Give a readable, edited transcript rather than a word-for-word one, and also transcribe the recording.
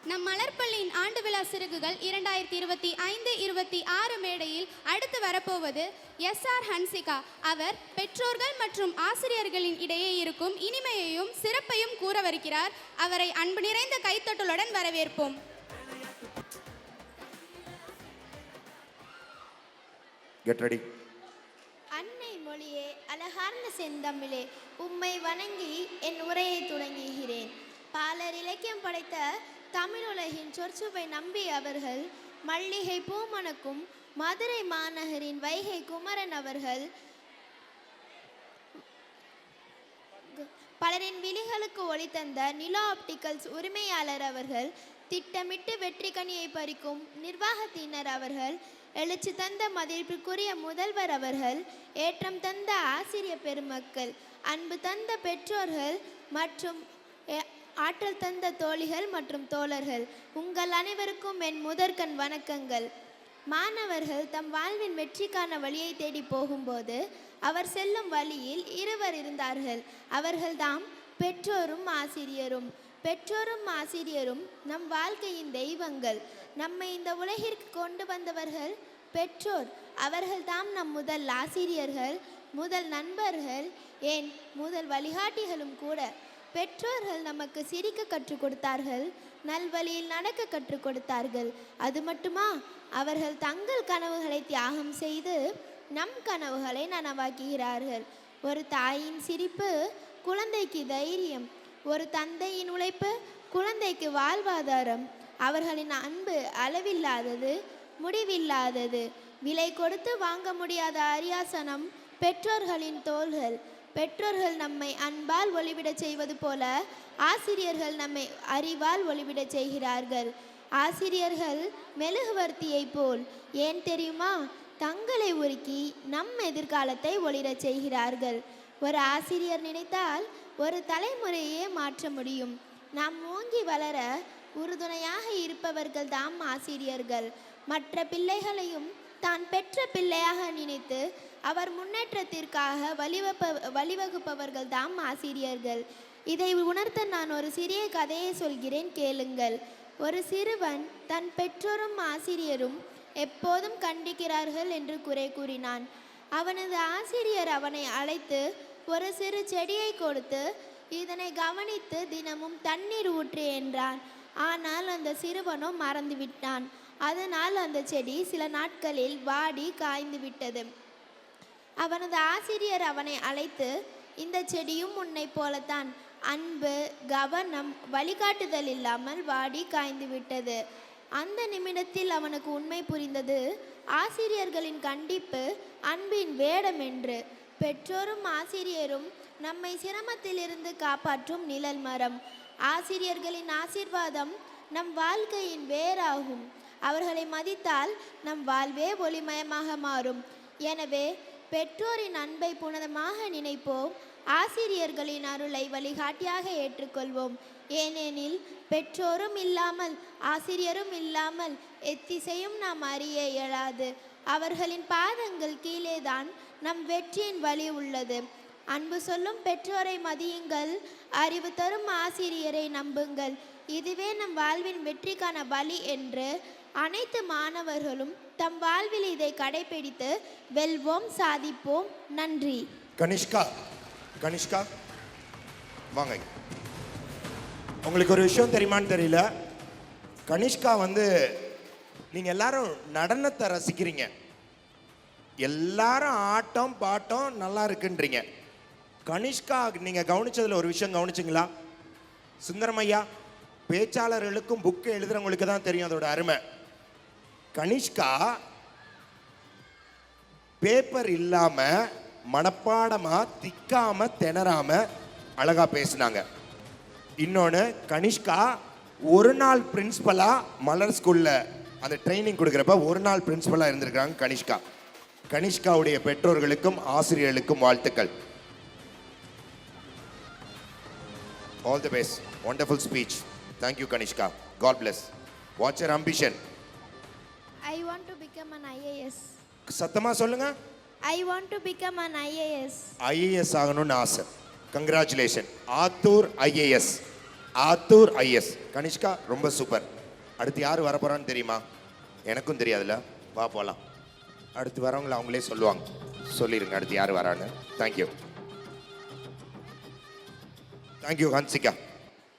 நம் மலர்ப்பள்ளியின் ஆண்டு விழா சிறகுகள் 2025-26 மேடையில் அடுத்து வரப்போவது எஸ்ஆர் ஹன்சிகா. அவர் பெற்றோர்கள் மற்றும் ஆசிரியர்களின் இடையே இருக்கும் இனிமையையும் சிறப்பையும் கூறவிருக்கிறார். அவரை அன்பு நிறைந்த கைத்தட்டலுடன் வரவேற்போம். Get ready. அன்னை மொழியே, அழகார்ந்த செந்தமிழே, உம்மை வணங்கி என் உரையை தொடங்குகிறேன். பாலர் இலக்கியம் படைத்த தமிழுலகின் சொற்சுவை நம்பி அவர்கள், மல்லிகை பூமணக்கும் மதுரை மாநகரின் வைகை குமரன் அவர்கள், பலரின் விழிகளுக்கு ஒளி தந்த நிலா ஆப்டிகல்ஸ் உரிமையாளர் அவர்கள், திட்டமிட்டு வெற்றி கனியை பறிக்கும் நிர்வாகத்தினர் அவர்கள், எழுச்சி தந்த மதிப்பிற்குரிய முதல்வர் அவர்கள், ஏற்றம் தந்த ஆசிரிய பெருமக்கள், அன்பு தந்த பெற்றோர்கள் மற்றும் ஆற்றல் தந்த தோழிகள் மற்றும் தோழர்கள், உங்கள் அனைவருக்கும் என் முதற்கண் வணக்கங்கள். மாணவர்கள் தம் வாழ்வின் வெற்றிக்கான வழியை தேடி போகும்போது அவர் செல்லும் வழியில் இருவர் இருந்தார்கள். அவர்கள்தாம் பெற்றோரும் ஆசிரியரும். பெற்றோரும் ஆசிரியரும் நம் வாழ்க்கையின் தெய்வங்கள். நம்மை இந்த உலகிற்கு கொண்டு வந்தவர்கள் பெற்றோர். அவர்கள்தாம் நம் முதல் ஆசிரியர்கள், முதல் நண்பர்கள், ஏன் முதல் வழிகாட்டிகளும் கூட. பெற்றோர்கள் நமக்கு சிரிக்க கற்றுக் கொடுத்தார்கள், நல்வழியில் நடக்க கற்றுக் கொடுத்தார்கள். அது மட்டுமா, அவர்கள் தங்கள் கனவுகளை தியாகம் செய்து நம் கனவுகளை நனவாக்குகிறார்கள். ஒரு தாயின் சிரிப்பு குழந்தைக்கு தைரியம், ஒரு தந்தையின் உழைப்பு குழந்தைக்கு வாழ்வாதாரம். அவர்களின் அன்பு அளவில்லாதது, முடிவில்லாதது. விலை கொடுத்து வாங்க முடியாத அரியாசனம் பெற்றோர்களின் தோள்கள். பெற்றோர்கள் நம்மை அன்பால் ஒளிவிடச் செய்வது போல ஆசிரியர்கள் நம்மை அறிவால் ஒளிவிடச் செய்கிறார்கள். ஆசிரியர்கள் மெழுகுவர்த்தியை போல், ஏன் தெரியுமா, தங்களை உருக்கி நம் எதிர்காலத்தை ஒளிரச் செய்கிறார்கள். ஒரு ஆசிரியர் நினைத்தால் ஒரு தலைமுறையே மாற்ற முடியும். நாம் ஓங்கி வளர உறுதுணையாக இருப்பவர்கள் தாம் ஆசிரியர்கள். மற்ற பிள்ளைகளையும் தான் பெற்ற பிள்ளையாக நினைத்து அவர் முன்னேற்றத்திற்காக வழிவகுப்பவர்கள் தாம் ஆசிரியர்கள். இதை உணர்த்த நான் ஒரு சிறிய கதையை சொல்கிறேன், கேளுங்கள். ஒரு சிறுவன் தன் பெற்றோரும் ஆசிரியரும் எப்போதும் கண்டிக்கிறார்கள் என்று குறை கூறினான். அவனது ஆசிரியர் அவனை அழைத்து ஒரு சிறு செடியை கொடுத்து, இதனை கவனித்து தினமும் தண்ணீர் ஊற்று என்றான். ஆனால் அந்த சிறுவனோ மறந்துவிட்டான். அதனால் அந்த செடி சில நாட்களில் வாடி காய்ந்து விட்டது. அவனது ஆசிரியர் அவனை அழைத்து, இந்த செடியும் உன்னை போலத்தான் அன்பு, கவனம், வழிகாட்டுதல் இல்லாமல் வாடி காய்ந்து விட்டது. அந்த நிமிடத்தில் அவனுக்கு உண்மை புரிந்தது, ஆசிரியர்களின் கண்டிப்பு அன்பின் வேடம் என்று. பெற்றோரும் ஆசிரியரும் நம்மை சிரமத்திலிருந்து காப்பாற்றும் நிழல் மரம். ஆசிரியர்களின் ஆசீர்வாதம் நம் வாழ்க்கையின் வேராகும். அவர்களை மதித்தால் நம் வாழ்வே ஒளிமயமாக மாறும். எனவே பெற்றோரின் அன்பை புனிதமாக நினைப்போம். ஆசிரியர்களின் அருளை வழிகாட்டியாக ஏற்றுக்கொள்வோம். ஏனெனில் பெற்றோரும் இல்லாமல் ஆசிரியரும் இல்லாமல் எத்திசையும் நாம் அறிய இயலாது. அவர்களின் பாதங்கள் கீழேதான் நம் வெற்றியின் வழி உள்ளது. அன்பு சொல்லும் பெற்றோரை மதியுங்கள், அறிவு தரும் ஆசிரியரை நம்புங்கள். இதுவே நம் வாழ்வின் வெற்றிக்கான வழி என்று அனைத்து மாணவர்களும் தம் வாழ்வில் இதை கடைபிடித்து வெல்வோம், சாதிப்போம். நன்றி. கனிஷ்கா வாங்க. உங்களுக்கு ஒரு விஷயம் தெரியுமான்னு தெரியல, கனிஷ்கா நீங்கள் எல்லாரும் நடனத்தை ரசிக்கிறீங்க, எல்லாரும் ஆட்டம் பாட்டம் நல்லா இருக்குன்றீங்க. கனிஷ்கா நீங்கள் கவனிச்சதில் ஒரு விஷயம் கவனிச்சிங்களா? சுந்தரமையா, பேச்சாளர்களுக்கும் புக்கு எழுதுறவங்களுக்கு தான் தெரியும் அதோட அருமை. கனிஷ்கா பேப்பர் இல்லாம மனப்பாடமா திக்காம திணறாம அழகா பேசினாங்க. இன்னொன்று, கனிஷ்கா ஒரு நாள் பிரின்சிபலா மலர் ஸ்கூல்ல அந்த ட்ரைனிங் கொடுக்குறப்ப ஒரு நாள் பிரின்சிபலா இருந்திருக்காங்க கனிஷ்கா. கனிஷ்காவுடைய பெற்றோர்களுக்கும் ஆசிரியர்களுக்கும் வாழ்த்துக்கள். All the best. Wonderful speech. Thank you, Kanishka. God bless. What's your ambition? I want to become an IAS. சத்தமா சொல்லுங்க. I want to become an IAS. IAS ஆகணும்னு ஆசை. Congratulations. Attur IAS. Attur IS. Kanishka ரொம்ப சூப்பர். அடுத்து யார் வரப்போறான்னு தெரியுமா? எனக்கும் தெரியாதுல்ல. வா போகலாம். அடுத்து வரவங்களை அவங்களே சொல்லுவாங்க. சொல்லிடுங்க அடுத்து யார் வரான்னு. தேங்க்யூ. தேங்க்யூ ஹன்சிகா.